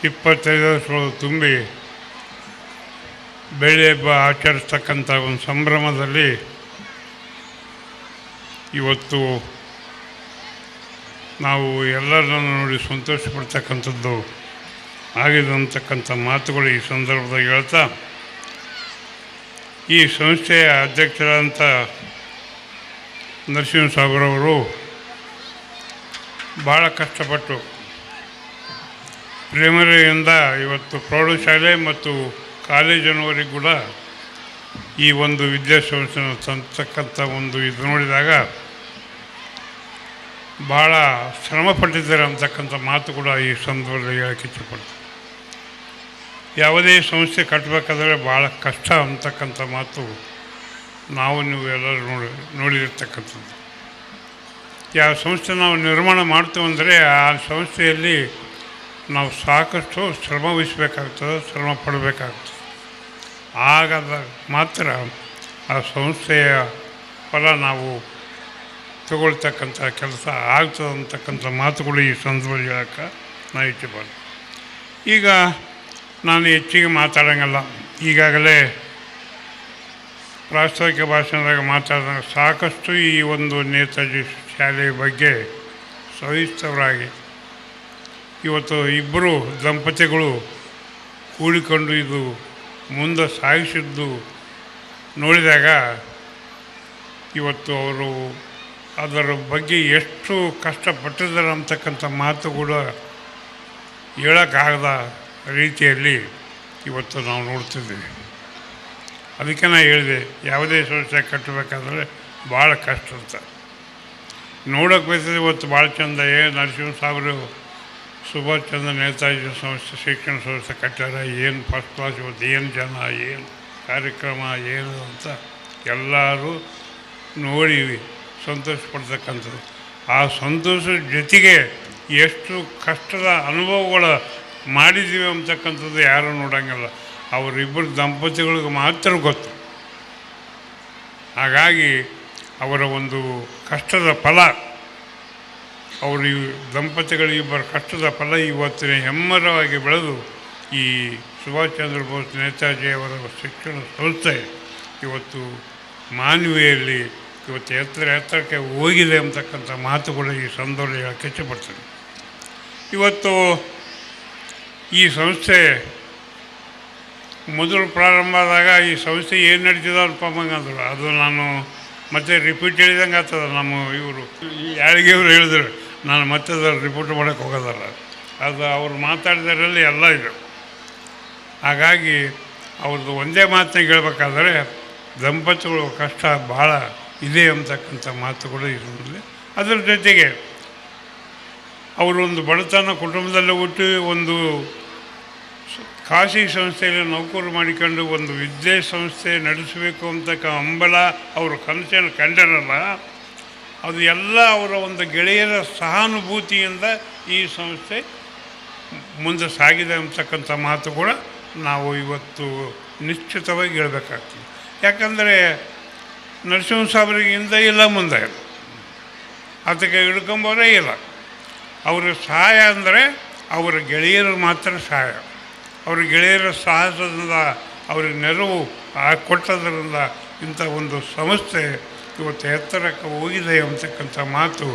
25 ವರ್ಷಗಳು ತುಂಬಿ ಬೆಳ್ಳಿ ಹಬ್ಬ ಆಚರಿಸ್ತಕ್ಕಂಥ ಒಂದು ಸಂಭ್ರಮದಲ್ಲಿ ಇವತ್ತು ನಾವು ಎಲ್ಲರನ್ನು ನೋಡಿ ಸಂತೋಷ ಪಡ್ತಕ್ಕಂಥದ್ದು ಆಗಿದೆ ಅಂತಕ್ಕಂಥ ಮಾತುಗಳು ಈ ಸಂದರ್ಭದಲ್ಲಿ ಹೇಳ್ತಾ, ಈ ಸಂಸ್ಥೆಯ ಅಧ್ಯಕ್ಷರಾದಂಥ ನರಸಿಂಹ ಸಾಗರವರು ಭಾಳ ಕಷ್ಟಪಟ್ಟು ಪ್ರೈಮರಿಯಿಂದ ಇವತ್ತು ಪ್ರೌಢಶಾಲೆ ಮತ್ತು ಕಾಲೇಜಿನವರೆಗೂ ಕೂಡ ಈ ಒಂದು ವಿದ್ಯಾಸಂಸ್ಥೆಯನ್ನು ತಂತಕ್ಕಂಥ ಒಂದು ಇದು ನೋಡಿದಾಗ ಭಾಳ ಶ್ರಮಪಟ್ಟಿದ್ದಾರೆ ಅಂತಕ್ಕಂಥ ಮಾತು ಕೂಡ ಈ ಸಂದರ್ಭದಲ್ಲಿ ಹೇಳಕ್ಕೆ ಇಷ್ಟಪಡ್ತೀನಿ. ಯಾವುದೇ ಸಂಸ್ಥೆ ಕಟ್ಟಬೇಕಾದ್ರೆ ಭಾಳ ಕಷ್ಟ ಅಂತಕ್ಕಂಥ ಮಾತು ನೀವು ಎಲ್ಲರೂ ನೋಡಿರ್ತಕ್ಕಂಥದ್ದು. ಯಾವ ಸಂಸ್ಥೆ ನಾವು ನಿರ್ಮಾಣ ಮಾಡ್ತೀವಿ ಅಂದರೆ ಆ ಸಂಸ್ಥೆಯಲ್ಲಿ ನಾವು ಸಾಕಷ್ಟು ಶ್ರಮ ವಹಿಸಬೇಕಾಗ್ತದೆ, ಶ್ರಮ ಪಡಬೇಕಾಗ್ತದೆ. ಆಗಾದ ಮಾತ್ರ ಆ ಸಂಸ್ಥೆಯ ಫಲ ನಾವು ತಗೊಳ್ತಕ್ಕಂಥ ಕೆಲಸ ಆಗ್ತದೆ ಅಂತಕ್ಕಂಥ ಮಾತುಗಳು ಈ ಸಂದರ್ಭದಲ್ಲಿ ಹೇಳೋಕ್ಕೆ ನಾನು ಇಷ್ಟಪಡ್ತೀನಿ. ಈಗ ನಾನು ಹೆಚ್ಚಿಗೆ ಮಾತಾಡೋಂಗಲ್ಲ. ಈಗಾಗಲೇ ಪ್ರಾಸ್ತಾವಿಕ ಭಾಷಣದಾಗ ಮಾತಾಡಿದಾಗ ಸಾಕಷ್ಟು ಈ ಒಂದು ನೇತಾಜಿ ಶಾಲೆಯ ಬಗ್ಗೆ ಸವಿಸ್ತರವಾಗಿ ಇವತ್ತು ಇಬ್ಬರು ದಂಪತಿಗಳು ಕೂಡಿಕೊಂಡು ಇದು ಮುಂದೆ ಸಾಗಿಸಿದ್ದು ನೋಡಿದಾಗ ಇವತ್ತು ಅವರು ಅದರ ಬಗ್ಗೆ ಎಷ್ಟು ಕಷ್ಟಪಟ್ಟಿದ್ದಾರೆ ಅಂತಕ್ಕಂಥ ಮಾತು ಕೂಡ ಹೇಳೋಕ್ಕಾಗದ ರೀತಿಯಲ್ಲಿ ಇವತ್ತು ನಾವು ನೋಡ್ತಿದ್ದೀವಿ. ಅದಕ್ಕೆ ನಾನು ಹೇಳಿದೆ, ಯಾವುದೇ ಸಂಸ್ಥೆ ಕಟ್ಟಬೇಕಾದ್ರೆ ಭಾಳ ಕಷ್ಟ ಅಂತ. ನೋಡೋಕೆ ಬರ್ತದೆ ಇವತ್ತು ಭಾಳ ಚಂದ ನರಸಿಂಹ ಸಾಗರ ಸುಭಾಷ್ ಚಂದ್ರ ನೇತಾಜಿ ಸಂಸ್ಥೆ ಶಿಕ್ಷಣ ಸಂಸ್ಥೆ ಕಟ್ಟಾರ, ಏನು ಫಸ್ಟ್ ಕ್ಲಾಸ್, ಇವತ್ತು ಏನು ಜನ, ಏನು ಕಾರ್ಯಕ್ರಮ, ಏನು ಅಂತ ಎಲ್ಲರೂ ನೋಡಿ ಸಂತೋಷ ಪಡ್ತಕ್ಕಂಥದ್ದು. ಆ ಸಂತೋಷದ ಜೊತೆಗೆ ಎಷ್ಟು ಕಷ್ಟದ ಅನುಭವಗಳು ಮಾಡಿದ್ದೀವಿ ಅಂತಕ್ಕಂಥದ್ದು ಯಾರೂ ನೋಡೋಂಗಿಲ್ಲ. ಅವರಿಬ್ಬರು ದಂಪತಿಗಳಿಗೆ ಮಾತ್ರ ಗೊತ್ತು. ಹಾಗಾಗಿ ಅವರ ಒಂದು ಕಷ್ಟದ ಫಲ, ಅವರು ದಂಪತಿಗಳಿಬ್ಬರ ಕಷ್ಟದ ಫಲ ಇವತ್ತಿನ ಹೆಮ್ಮರವಾಗಿ ಬೆಳೆದು ಈ ಸುಭಾಷ್ ಚಂದ್ರ ಬೋಸ್ ನೇತಾಜಿ ಅವರ ಶಿಕ್ಷಣ ಸಂಸ್ಥೆ ಇವತ್ತು ಮಾನವೀಯಲ್ಲಿ ಇವತ್ತು ಎತ್ತರಕ್ಕೆ ಹೋಗಿದೆ ಅಂತಕ್ಕಂಥ ಮಾತುಗಳು ಈ ಸಂದರ್ಭದಲ್ಲಿ ಹೇಳಕ್ಕೆ ಇಷ್ಟಪಡ್ತೀನಿ. ಇವತ್ತು ಈ ಸಂಸ್ಥೆ ಮೊದಲು ಪ್ರಾರಂಭ ಆದಾಗ ಈ ಸಂಸ್ಥೆ ಏನು ನಡೀತಿದೆ ಅನ್ಕೊಂಬಂಗಂದ್ರು. ಅದು ನಾನು ಮತ್ತೆ ರಿಪೀಟ್ ಹೇಳಿದಂಗೆ ಆಗ್ತದೆ. ನಮ್ಮ ಇವರು ಯಾರಿಗೆವ್ರು ಹೇಳಿದ್ರು, ನಾನು ಮತ್ತೆ ಅದನ್ನು ರಿಪೋರ್ಟ್ ಮಾಡೋಕ್ಕೆ ಹೋಗೋದಲ್ಲ. ಅದು ಅವ್ರು ಮಾತಾಡಿದರಲ್ಲಿ ಎಲ್ಲ ಇದು. ಹಾಗಾಗಿ ಅವ್ರದ್ದು ಒಂದೇ ಮಾತನ್ನ ಹೇಳ್ಬೇಕಾದ್ರೆ ದಂಪತಿಗಳು ಕಷ್ಟ ಭಾಳ ಇದೆ ಅಂತಕ್ಕಂಥ ಮಾತುಗಳು ಇರೋದಿಲ್ಲ. ಅದರ ಜೊತೆಗೆ ಅವರೊಂದು ಬಡತನ ಕುಟುಂಬದಲ್ಲೇ ಹುಟ್ಟಿ ಒಂದು ಖಾಸಗಿ ಸಂಸ್ಥೆಯಲ್ಲಿ ನೌಕರು ಮಾಡಿಕೊಂಡು ಒಂದು ವಿದ್ಯಾಸಂಸ್ಥೆ ನಡೆಸಬೇಕು ಅಂತಕ್ಕ ಹಂಬಲ ಅವರು ಕನಸನ್ನು ಕಂಡಿರಲ್ಲ. ಅದು ಎಲ್ಲ ಅವರ ಒಂದು ಗೆಳೆಯರ ಸಹಾನುಭೂತಿಯಿಂದ ಈ ಸಂಸ್ಥೆ ಮುಂದೆ ಸಾಗಿದೆ ಅಂತಕ್ಕಂಥ ಮಾತು ಕೂಡ ನಾವು ಇವತ್ತು ನಿಶ್ಚಿತವಾಗಿ ಹೇಳಬೇಕಾಗ್ತದೆ. ಯಾಕಂದರೆ ನರಸಿಂಹ ಸಾಗರಿಗೆ ಹಿಂದೆ ಇಲ್ಲ, ಮುಂದೆ ಇಲ್ಲ, ಅದಕ್ಕೆ ಹಿಡ್ಕೊಂಬೋರೇ ಇಲ್ಲ. ಅವರ ಸಹಾಯ ಅಂದರೆ ಅವರ ಗೆಳೆಯರು ಮಾತ್ರ ಸಹಾಯ. ಅವ್ರ ಗೆಳೆಯರ ಸಾಹಸದಿಂದ ಅವ್ರಿಗೆ ನೆರವು ಕೊಟ್ಟದ್ರಿಂದ ಇಂಥ ಒಂದು ಸಂಸ್ಥೆ ಇವತ್ತು ಎತ್ತರಕ್ಕೆ ಹೋಗಿದೆ ಅಂತಕ್ಕಂಥ ಮಾತು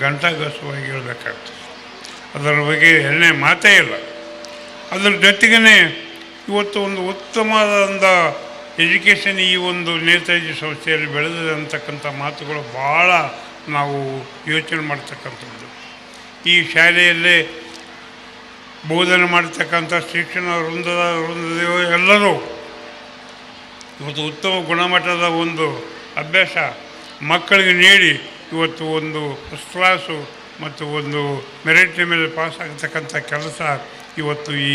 ಗಂಟಾಘೋಷವಾಗಿ ಹೇಳಬೇಕಾಗ್ತದೆ. ಅದರ ಬಗ್ಗೆ ಎಣ್ಣೆ ಮಾತೇ ಇಲ್ಲ. ಅದರ ಜೊತೆಗೇ ಇವತ್ತು ಒಂದು ಉತ್ತಮವಾದ ಎಜುಕೇಷನ್ ಈ ಒಂದು ನೇತಾಜಿ ಸಂಸ್ಥೆಯಲ್ಲಿ ಬೆಳೆದಿದೆ ಅಂತಕ್ಕಂಥ ಮಾತುಗಳು ಭಾಳ ನಾವು ಯೋಚನೆ ಮಾಡ್ತಕ್ಕಂಥದ್ದು. ಈ ಶಾಲೆಯಲ್ಲೇ ಬೋಧನೆ ಮಾಡ್ತಕ್ಕಂಥ ಶಿಕ್ಷಣ ವೃಂದದೆಯೋ ಎಲ್ಲರೂ ಇವತ್ತು ಉತ್ತಮ ಗುಣಮಟ್ಟದ ಒಂದು ಅಭ್ಯಾಸ ಮಕ್ಕಳಿಗೆ ನೀಡಿ ಇವತ್ತು ಒಂದು ಫಸ್ಟ್ ಕ್ಲಾಸು ಮತ್ತು ಒಂದು ಮೆರಿಟ್ ಮೇಲೆ ಪಾಸ್ ಆಗ್ತಕ್ಕಂಥ ಕೆಲಸ ಇವತ್ತು ಈ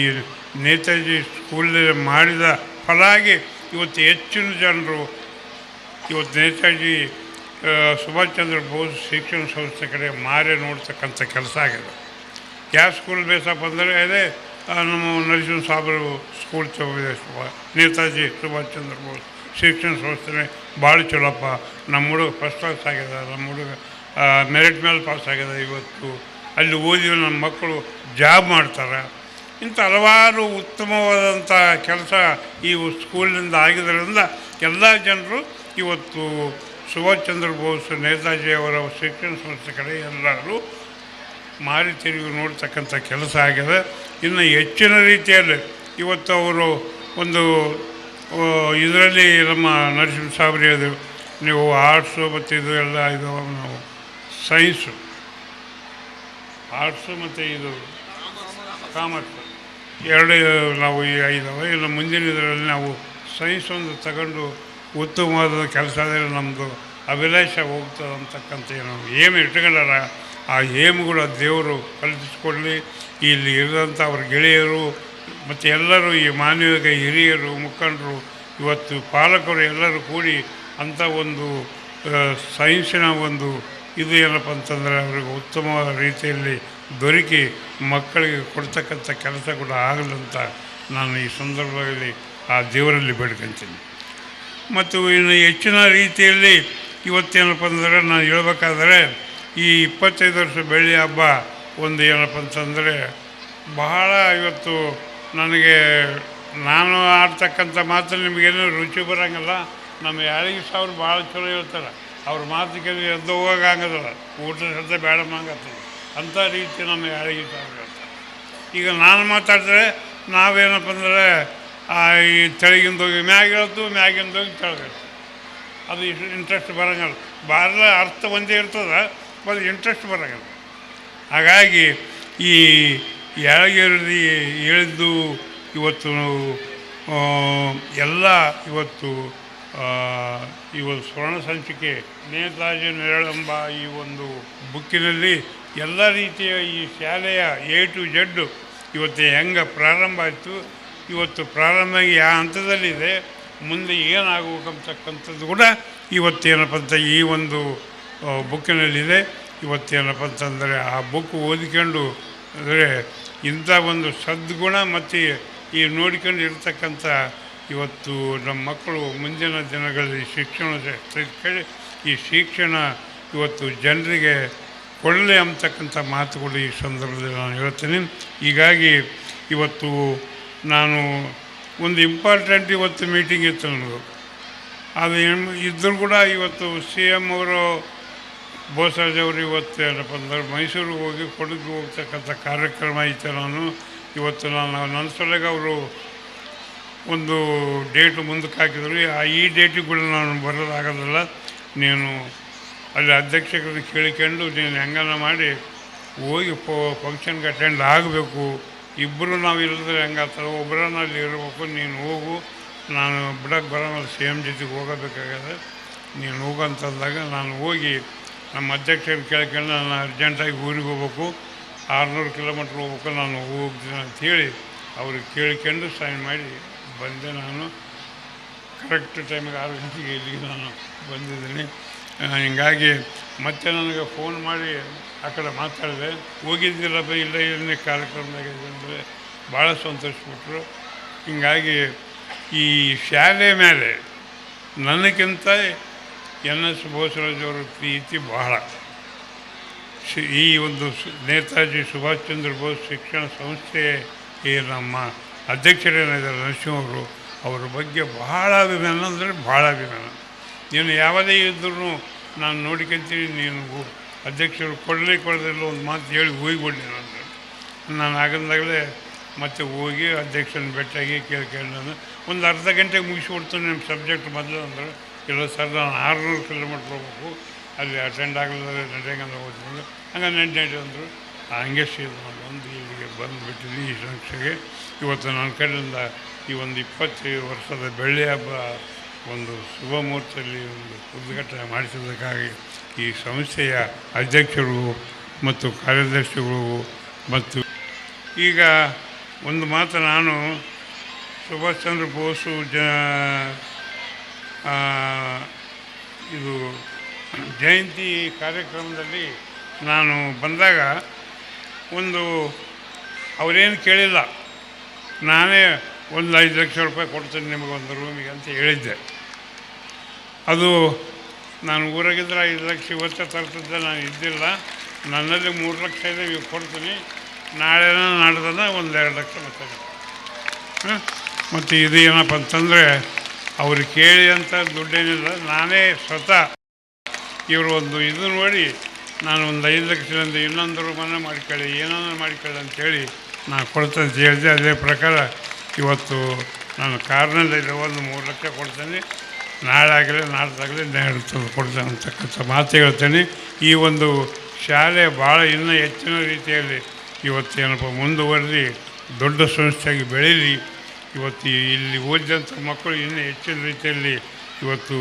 ನೇತಾಜಿ ಸ್ಕೂಲಲ್ಲಿ ಮಾಡಿದ ಫಲ ಆಗಿ ಇವತ್ತು ಹೆಚ್ಚಿನ ಜನರು ಇವತ್ತು ನೇತಾಜಿ ಸುಭಾಷ್ ಚಂದ್ರ ಬೋಸ್ ಶಿಕ್ಷಣ ಸಂಸ್ಥೆ ಕಡೆ ಮಾರೇ ನೋಡ್ತಕ್ಕಂಥ ಕೆಲಸ ಆಗಿದೆ. ಯಾವ ಸ್ಕೂಲ್ ಬೇಸಪ್ಪ ಅಂದರೆ ಅದೇ ನಮ್ಮ ನರಸಿಂಹ ಸಾಗರ ಸ್ಕೂಲ್ ತಗೋದೆ. ನೇತಾಜಿ ಸುಭಾಷ್ ಚಂದ್ರ ಬೋಸ್ ಶಿಕ್ಷಣ ಸಂಸ್ಥೆ ಭಾಳ ಚಲೋಪ್ಪ, ನಮ್ಮ ಹುಡುಗ ಫಸ್ಟ್ ಕ್ಲಾಸ್ ಆಗ್ಯದ, ನಮ್ಮ ಹುಡುಗ ಮೆರಿಟ್ ಮೇಲೆ ಪಾಸ್ ಆಗ್ಯದ, ಇವತ್ತು ಅಲ್ಲಿ ಓದಿ ನಮ್ಮ ಮಕ್ಕಳು ಜಾಬ್ ಮಾಡ್ತಾರೆ. ಇಂಥ ಹಲವಾರು ಉತ್ತಮವಾದಂಥ ಕೆಲಸ ಈ ಸ್ಕೂಲಿನಿಂದ ಆಗಿದ್ದರಿಂದ ಎಲ್ಲ ಜನರು ಇವತ್ತು ಸುಭಾಷ್ ಚಂದ್ರ ಬೋಸ್ ನೇತಾಜಿಯವರ ಶಿಕ್ಷಣ ಸಂಸ್ಥೆ ಕಡೆ ಎಲ್ಲರೂ ಮಾರಿ ತಿರುಗಿ ನೋಡ್ತಕ್ಕಂಥ ಕೆಲಸ ಆಗಿದೆ. ಇನ್ನು ಹೆಚ್ಚಿನ ರೀತಿಯಲ್ಲಿ ಇವತ್ತು ಅವರು ಒಂದು ಇದರಲ್ಲಿ ನಮ್ಮ ನರಸಿಂಹ ಸಾಬ್ರಿ ಅದು ನೀವು ಆರ್ಟ್ಸು ಮತ್ತು ಇದು ಎಲ್ಲ ಇದು ನಾವು ಸೈನ್ಸು ಆರ್ಟ್ಸು ಮತ್ತು ಇದು ಕಾಮರ್ಸ್ ಎರಡು ನಾವು ಇದ್ದಾವೆ. ಇಲ್ಲ ಮುಂದಿನ ಇದರಲ್ಲಿ ನಾವು ಸೈನ್ಸ್ ಒಂದು ತಗೊಂಡು ಉತ್ತಮವಾದ ಕೆಲಸ ಆದರೆ ನಮ್ಮದು ಅಭಿಲಾಷ ಹೋಗ್ತದೆ ಅಂತಕ್ಕಂಥ ನಾವು ಏಮ್ ಇಟ್ಕೊಂಡಾರ ಆ ಏಮ್ಗಳು ದೇವರು ಕಲ್ಪಿಸ್ಕೊಡ್ಲಿ. ಇಲ್ಲಿ ಇರೋಂಥ ಅವ್ರ ಗೆಳೆಯರು ಮತ್ತು ಎಲ್ಲರೂ ಈ ಮಾನವಿಕ ಹಿರಿಯರು ಮುಖಂಡರು ಇವತ್ತು ಪಾಲಕರು ಎಲ್ಲರೂ ಕೂಡಿ ಅಂಥ ಒಂದು ಸೈನ್ಸಿನ ಒಂದು ಇದು ಏನಪ್ಪ ಅಂತಂದರೆ ಅವ್ರಿಗೆ ಉತ್ತಮವಾದ ರೀತಿಯಲ್ಲಿ ದೊರಕಿ ಮಕ್ಕಳಿಗೆ ಕೊಡ್ತಕ್ಕಂಥ ಕೆಲಸ ಕೂಡ ಆಗಲಂತ ನಾನು ಈ ಸಂದರ್ಭದಲ್ಲಿ ಆ ದೇವರಲ್ಲಿ ಬೇಡ್ಕೊತೀನಿ. ಮತ್ತು ಇನ್ನು ಹೆಚ್ಚಿನ ರೀತಿಯಲ್ಲಿ ಇವತ್ತೇನಪ್ಪ ಅಂದರೆ ನಾನು ಹೇಳ್ಬೇಕಾದ್ರೆ ಈ 25 ವರ್ಷ ಬೆಳ್ಳಿ ಹಬ್ಬ ಒಂದು ಏನಪ್ಪ ಅಂತಂದರೆ ಬಹಳ ಇವತ್ತು ನನಗೆ ನಾನು ಆಡ್ತಕ್ಕಂಥ ಮಾತು ನಿಮಗೇನು ರುಚಿ ಬರೋಂಗಿಲ್ಲ. ನಮ್ಮ ಯಾರಿಗೆ ಸಾವಿರ ಭಾಳ ಚಲೋ ಹೇಳ್ತಾರೆ, ಅವ್ರ ಮಾತಿಗೆ ಎದ್ದು ಹೋಗೋಂಗದಲ್ಲ, ಊಟ ಸದ್ಯ ಬೇಡ ಮಂಗತ್ತದ ಅಂಥ ರೀತಿ ನಮ್ಮ ಯಾರಿಗೆ ಸಾವಿರ ಹೇಳ್ತಾರೆ. ಈಗ ನಾನು ಮಾತಾಡಿದ್ರೆ ನಾವೇನಪ್ಪ ಅಂದರೆ ಈ ತೆಳಗಿಂದ ಹೋಗಿ ಮ್ಯಾಗ ಹೇಳ್ತು, ಮ್ಯಾಗಿಂದ ಹೋಗಿ ತೆಳಗೆ ಅದು ಇಂಟ್ರೆಸ್ಟ್ ಬರೋಂಗಿಲ್ಲ. ಬಾರ ಅರ್ಥ ಒಂದೇ ಇರ್ತದೆ, ಅದು ಇಂಟ್ರೆಸ್ಟ್ ಬರೋಂಗಿಲ್ಲ. ಹಾಗಾಗಿ ಈ ಯಾಳಗಿರಿ ಹೇಳಿದ್ದು ಇವತ್ತು ಎಲ್ಲ ಇವತ್ತು ಸ್ವರ್ಣ ಸಂಚಿಕೆ ನೇತಾಜಿ ನೆರಳೆಂಬ ಈ ಒಂದು ಬುಕ್ಕಿನಲ್ಲಿ ಎಲ್ಲ ರೀತಿಯ ಈ ಶಾಲೆಯ A to Z ಇವತ್ತು ಹೆಂಗೆ ಪ್ರಾರಂಭ ಆಯಿತು, ಇವತ್ತು ಪ್ರಾರಂಭ ಯಾವ ಹಂತದಲ್ಲಿದೆ, ಮುಂದೆ ಏನಾಗಬೇಕಂತಕ್ಕಂಥದ್ದು ಕೂಡ ಇವತ್ತೇನಪ್ಪ ಅಂತ ಈ ಒಂದು ಬುಕ್ಕಿನಲ್ಲಿದೆ. ಇವತ್ತೇನಪ್ಪ ಅಂತಂದರೆ ಆ ಬುಕ್ ಓದಿಕೊಂಡು ಅಂದರೆ ಇಂಥ ಒಂದು ಸದ್ಗುಣ ಮತ್ತು ಈ ನೋಡಿಕೊಂಡು ಇರ್ತಕ್ಕಂಥ ಇವತ್ತು ನಮ್ಮ ಮಕ್ಕಳು ಮುಂದಿನ ದಿನಗಳಲ್ಲಿ ಶಿಕ್ಷಣ ಈ ಶಿಕ್ಷಣ ಇವತ್ತು ಜನರಿಗೆ ಕೊಡಲಿ ಅಂತಕ್ಕಂಥ ಮಾತುಗಳು ಈ ಸಂದರ್ಭದಲ್ಲಿ ನಾನು ಹೇಳ್ತೀನಿ. ಹೀಗಾಗಿ ಇವತ್ತು ನಾನು ಒಂದು ಇಂಪಾರ್ಟೆಂಟ್ ಇವತ್ತು ಮೀಟಿಂಗ್ ಇತ್ತು ನನಗೆ. ಅದು ಇದ್ದರೂ ಕೂಡ ಇವತ್ತು CM ಅವರು ಬೋಸರಾಜ್ ಅವರು ಇವತ್ತು ಏನಪ್ಪ ಅಂದ್ರೆ ಮೈಸೂರಿಗೆ ಹೋಗಿ ಕೊಡಗಿಗೆ ಹೋಗ್ತಕ್ಕಂಥ ಕಾರ್ಯಕ್ರಮ ಐತೆ. ಇವತ್ತು ನನ್ನ ಸಲಗ ಅವರು ಒಂದು ಡೇಟು ಮುಂದಕ್ಕೆ ಹಾಕಿದ್ರು. ಈ ಡೇಟಿಗೆ ಕೂಡ ನಾನು ಬರೋದಾಗೋದಿಲ್ಲ, ನೀನು ಅಲ್ಲಿ ಅಧ್ಯಕ್ಷರಿಗೆ ಕೇಳಿಕೊಂಡು ನೀನು ಹೆಂಗನ ಮಾಡಿ ಹೋಗಿ ಫಂಕ್ಷನ್ಗೆ ಅಟೆಂಡ್ ಆಗಬೇಕು. ಇಬ್ಬರು ನಾವು ಇಲ್ಲದ್ರೆ ಹೆಂಗಾಗ್ತದೆ, ಒಬ್ಬರನ್ನ ಅಲ್ಲಿ ಇರಬೇಕು, ನೀನು ಹೋಗು, ನಾನು ಬಿಡೋಕ್ಕೆ ಬರೋಲ್ಲ, CM ಜೊತೆಗೆ ಹೋಗಬೇಕಾಗದೆ, ನೀನು ಹೋಗಂತಂದಾಗ ನಾನು ಹೋಗಿ ನಮ್ಮ ಅಧ್ಯಕ್ಷರು ಕೇಳ್ಕೊಂಡು ನಾನು ಅರ್ಜೆಂಟಾಗಿ ಊರಿಗೆ ಹೋಗ್ಬೇಕು, 600 ಕಿಲೋಮೀಟ್ರ್ ಹೋಗ್ಬೇಕು, ನಾನು ಹೋಗ್ತೀನಿ ಅಂಥೇಳಿ ಅವ್ರಿಗೆ ಕೇಳ್ಕೊಂಡು ಸೈನ್ ಮಾಡಿ ಬಂದೆ. ನಾನು ಕರೆಕ್ಟ್ ಟೈಮಿಗೆ 6 ಗಂಟೆಗೆ ಇಲ್ಲಿಗೆ ನಾನು ಬಂದಿದ್ದೀನಿ. ಹೀಗಾಗಿ ಮತ್ತೆ ನನಗೆ ಫೋನ್ ಮಾಡಿ ಆ ಕಡೆ ಮಾತಾಡಿದೆ, ಹೋಗಿದ್ದಿಲ್ಲಪ್ಪ ಇಲ್ಲ ಏನೇ ಕಾರ್ಯಕ್ರಮದಾಗ ಅಂದರೆ ಭಾಳ ಸಂತೋಷಪಟ್ಟರು. ಹೀಗಾಗಿ ಈ ಶಾಲೆ ಮೇಲೆ ನನಗಿಂತ NS ಬೋಸರಾಜವರ ಪ್ರೀತಿ ಬಹಳ. ಈ ಒಂದು ನೇತಾಜಿ ಸುಭಾಷ್ ಚಂದ್ರ ಬೋಸ್ ಶಿಕ್ಷಣ ಸಂಸ್ಥೆ ಈ ನಮ್ಮ ಅಧ್ಯಕ್ಷರೇನಿದ್ದಾರೆ ನರಸಿಂಹವರು, ಅವರ ಬಗ್ಗೆ ಬಹಳ ಅಭಿಮಾನ ಅಂದರೆ ಭಾಳ ಅಭಿಮಾನ. ನೀನು ಯಾವುದೇ ಇದ್ದರೂ ನಾನು ನೋಡ್ಕೊತೀನಿ, ನೀನು ಅಧ್ಯಕ್ಷರು ಕೊಡದಿಲ್ಲ ಒಂದು ಮಾತು ಹೇಳಿ ಹೋಗಿಬಿಡಿ ಅಂದರೆ ನಾನು ಆಗಂದಾಗಲೇ ಮತ್ತೆ ಹೋಗಿ ಅಧ್ಯಕ್ಷನ ಭೇಟಿಯಾಗಿ ಕೇಳ್ಕೊಂಡು ಒಂದು ಅರ್ಧ ಗಂಟೆಗೆ ಮುಗಿಸ್ಬಿಡ್ತೀನಿ ನಿಮ್ಮ ಸಬ್ಜೆಕ್ಟ್ ಮೊದಲು ಅಂದ್ರೆ. ಇಲ್ಲ ಸರ್ ನಾನು 600 ಕಿಲೋಮೀಟ್ರ್ ಹೋಗ್ಬೇಕು, ಅಲ್ಲಿ ಅಟೆಂಡ್ ಆಗಲಿಲ್ಲ ನಡೆಯಂಗಂದ್ರೆ ಹೋಗ್ತೀನಿ, ಹಂಗೆ ನಡಿ ಅಂದರು. ಹಂಗೆ ಸೀದಾ ಬಂದು ಇಲ್ಲಿಗೆ ಬಂದುಬಿಟ್ಟಿದ್ವಿ ಈ ಸಂಸ್ಥೆಗೆ. ಇವತ್ತು ನನ್ನ ಕಡೆಯಿಂದ ಈ ಒಂದು 25 ವರ್ಷದ ಬೆಳ್ಳಿ ಹಬ್ಬ ಒಂದು ಶುಭ ಮುಹೂರ್ತದಲ್ಲಿ ಒಂದು ಉದ್ಘಾಟನೆ ಮಾಡಿಸಿದ್ದಕ್ಕಾಗಿ ಈ ಸಂಸ್ಥೆಯ ಅಧ್ಯಕ್ಷರು ಮತ್ತು ಕಾರ್ಯದರ್ಶಿಗಳು ಮತ್ತು ಈಗ ಒಂದು ಮಾತು, ನಾನು ಸುಭಾಷ್ ಚಂದ್ರ ಬೋಸು ಇದು ಜಯಂತಿ ಕಾರ್ಯಕ್ರಮದಲ್ಲಿ ನಾನು ಬಂದಾಗ ಒಂದು ಅವರೇನು ಕೇಳಿಲ್ಲ, ನಾನೇ ಒಂದು 5 ಲಕ್ಷ ರೂಪಾಯಿ ಕೊಡ್ತೀನಿ ನಿಮಗೆ ಒಂದು ರೂಮಿಗೆ ಅಂತ ಹೇಳಿದ್ದೆ. ಅದು ನಾನು ಊರಾಗಿದ್ದರೆ 5 ಲಕ್ಷ ಇವತ್ತೇ ತರ್ತಿದ್ದೆ, ನಾನು ಇದ್ದಿಲ್ಲ, ನನ್ನಲ್ಲಿ 3 ಲಕ್ಷ ಇದೆ, ಇವಾಗ ಕೊಡ್ತೀನಿ, ನಾಳೆನ ನಾಡ್ದನ ಒಂದು 2 ಲಕ್ಷ ಮತ್ತೆ ಮತ್ತು ಇದು ಏನಪ್ಪ ಅಂತಂದರೆ ಅವ್ರು ಕೇಳಿ ಅಂತ ದುಡ್ಡೇನಿಲ್ಲ. ನಾನೇ ಸ್ವತಃ ಇವರು ಒಂದು ಇದು ನೋಡಿ ನಾನು ಒಂದು 5 ಲಕ್ಷದಿಂದ ಇನ್ನೊಂದು ರೂಮನ್ನು ಮಾಡಿಕೊಳ್ಳಿ, ಏನಾದ್ರು ಮಾಡಿಕೊಳ್ಳಿ ಅಂಥೇಳಿ ನಾನು ಕೊಡ್ತೇನೆ ಹೇಳಿದೆ. ಅದೇ ಪ್ರಕಾರ ಇವತ್ತು ನಾನು ಕಾರ್ನಲ್ಲಿ ಒಂದು 3 ಲಕ್ಷ ಕೊಡ್ತೇನೆ. ನಾಳೆ ಆಗಲಿ ನಾಡ್ದಾಗಲಿ ಕೊಡ್ತೇನೆ ಅಂತಕ್ಕಂಥ ಮಾತು ಹೇಳ್ತೇನೆ. ಈ ಒಂದು ಶಾಲೆ ಭಾಳ ಇನ್ನೂ ಹೆಚ್ಚಿನ ರೀತಿಯಲ್ಲಿ ಇವತ್ತೇನಪ್ಪ ಮುಂದುವರೆದು ದೊಡ್ಡ ಸಂಸ್ಥೆಯಾಗಿ ಬೆಳೀಲಿ. ಇವತ್ತು ಇಲ್ಲಿ ಓದಿದಂಥ ಮಕ್ಕಳು ಇನ್ನೂ ಹೆಚ್ಚಿನ ರೀತಿಯಲ್ಲಿ ಇವತ್ತು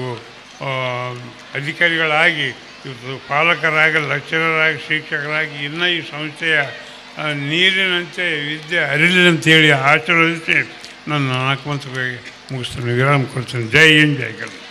ಅಧಿಕಾರಿಗಳಾಗಿ ಇವತ್ತು ಪಾಲಕರಾಗಿ, ಲೆಕ್ಚರರಾಗಿ, ಶಿಕ್ಷಕರಾಗಿ ಇನ್ನೂ ಈ ಸಂಸ್ಥೆಯ ನೀರಿನಂತೆ ವಿದ್ಯೆ ಹರಿಲಿನಂತೇಳಿ ಆಶೀರ್ವದಿಸಿ ನನ್ನ 4 ಮಾತುಗಳಿಗೆ ಮುಗಿಸ್ತೇನೆ, ವಿರಾಮ ಕೊಡ್ತೇನೆ. ಜೈ ಹಿಂದ್, ಜೈ ಕರ್ನಾಟಕ.